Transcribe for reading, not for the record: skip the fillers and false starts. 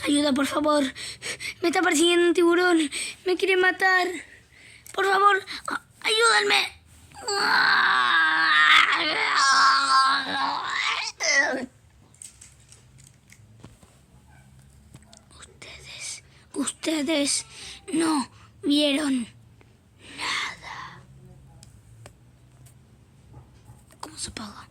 Ayuda, por favor. Me está persiguiendo un tiburón. Me quiere matar. Por favor, ayúdenme. Ustedes no vieron nada. ¿Cómo se apaga?